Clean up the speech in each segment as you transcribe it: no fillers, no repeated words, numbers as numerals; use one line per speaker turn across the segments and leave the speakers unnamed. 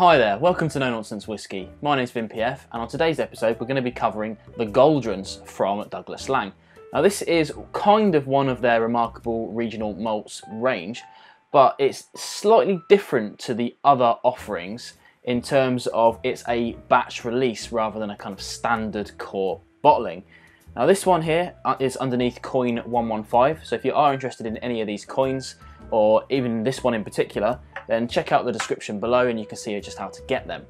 Hi there, welcome to Nonsense Whisky. My name's VinPF, and on today's episode we're going to be covering the Gauldrons from Douglas Laing. Now this is kind of one of their remarkable regional malts range, but it's slightly different to the other offerings in terms of it's a batch release rather than a kind of standard core bottling. Now this one here is underneath coin 115, so if you are interested in any of these coins, or even this one in particular, then check out the description below and you can see just how to get them.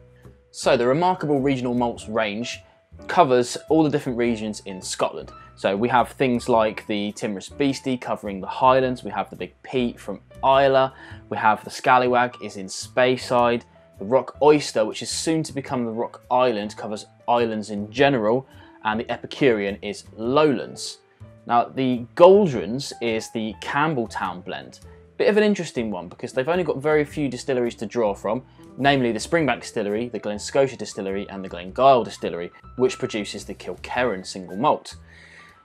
So the remarkable regional malts range covers all the different regions in Scotland. So we have things like the Timorous Beastie covering the Highlands, we have the Big Peat from Islay, we have the Scallywag is in Speyside, the Rock Oyster, which is soon to become the Rock Island, covers islands in general, and the Epicurean is Lowlands. Now the Gauldrons is the Campbelltown blend. Bit of an interesting one because they've only got very few distilleries to draw from, namely the Springbank Distillery, the Glen Scotia Distillery and the Glengyle Distillery, which produces the Kilkerran single malt.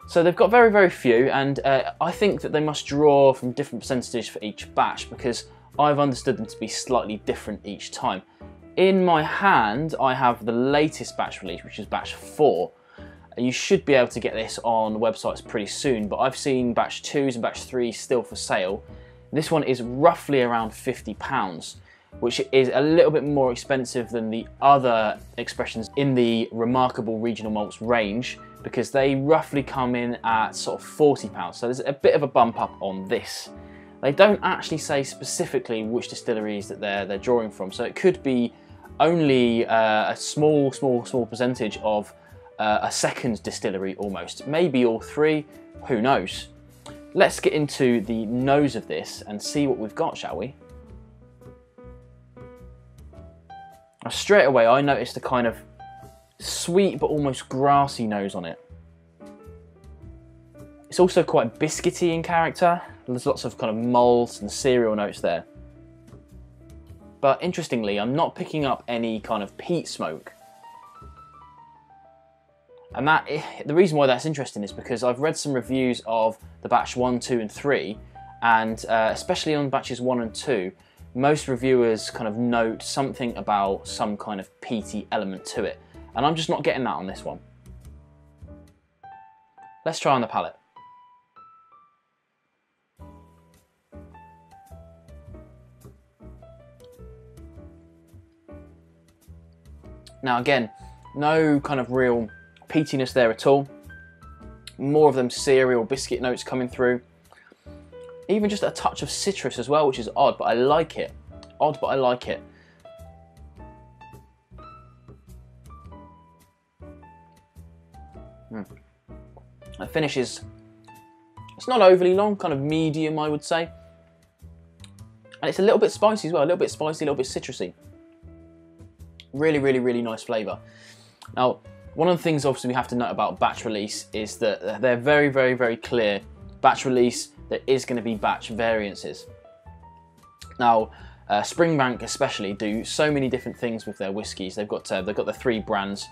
So they've got very few, and I think that they must draw from different percentages for each batch because I've understood them to be slightly different each time. In my hand I have the latest batch release, which is batch 4. You should be able to get this on websites pretty soon, but I've seen batch 2s and batch 3s still for sale. This one is roughly around £50, which is a little bit more expensive than the other expressions in the remarkable regional malts range because they roughly come in at sort of £40. So there's a bit of a bump up on this. They don't actually say specifically which distilleries that they're drawing from, so it could be only a small percentage of a second distillery almost, maybe all three, who knows. Let's get into the nose of this and see what we've got, shall we? Now, straight away I noticed a kind of sweet but almost grassy nose on it. It's also quite biscuity in character. There's lots of kind of malt and cereal notes there. But interestingly, I'm not picking up any kind of peat smoke. And the reason why that's interesting is because I've read some reviews of the batch 1, 2 and 3, and especially on batches 1 and 2, most reviewers kind of note something about some kind of peaty element to it, and I'm just not getting that on this one. Let's try on the palate. Now again, no kind of real peatiness there at all. More of them cereal biscuit notes coming through. Even just a touch of citrus as well, which is odd, but I like it. Odd, but I like it. The finish is, it's not overly long, kind of medium I would say. And it's a little bit spicy as well, a little bit spicy, a little bit citrusy. Really nice flavour. Now, one of the things obviously we have to note about batch release is that they're very clear. Batch release, there is going to be batch variances. Now, Springbank especially do so many different things with their whiskies. They've got the 3 brands,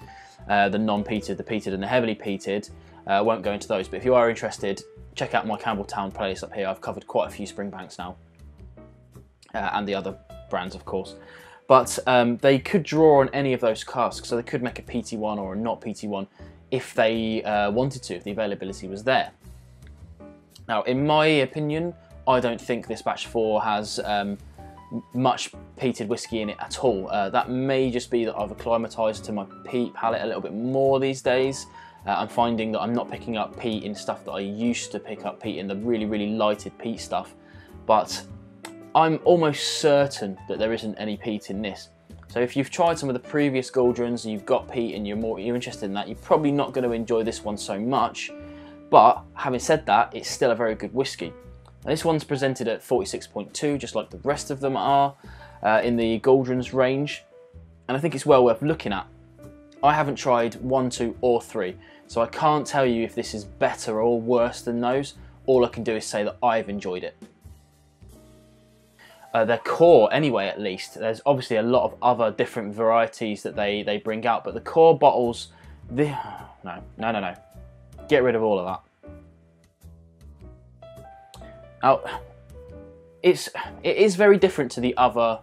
the non-peated, the peated and the heavily peated. I won't go into those, but if you are interested, check out my Campbelltown playlist up here. I've covered quite a few Springbanks now, and the other brands of course. But they could draw on any of those casks, so they could make a peaty one or a not peaty one if they wanted to, if the availability was there. Now, in my opinion, I don't think this batch 4 has much peated whiskey in it at all. That may just be that I've acclimatised to my peat palate a little bit more these days. I'm finding that I'm not picking up peat in stuff that I used to pick up peat in, the really lighted peat stuff. But I'm almost certain that there isn't any peat in this. So if you've tried some of the previous Gauldrons and you've got peat and you're interested in that, you're probably not going to enjoy this one so much. But having said that, it's still a very good whiskey. Now, this one's presented at 46.2, just like the rest of them are in the Gauldrons range. And I think it's well worth looking at. I haven't tried 1, 2 or 3, so I can't tell you if this is better or worse than those. All I can do is say that I've enjoyed it. Their core anyway, at least. There's obviously a lot of other different varieties that they bring out, but the core bottles, no. Get rid of all of that. Now, it is very different to the other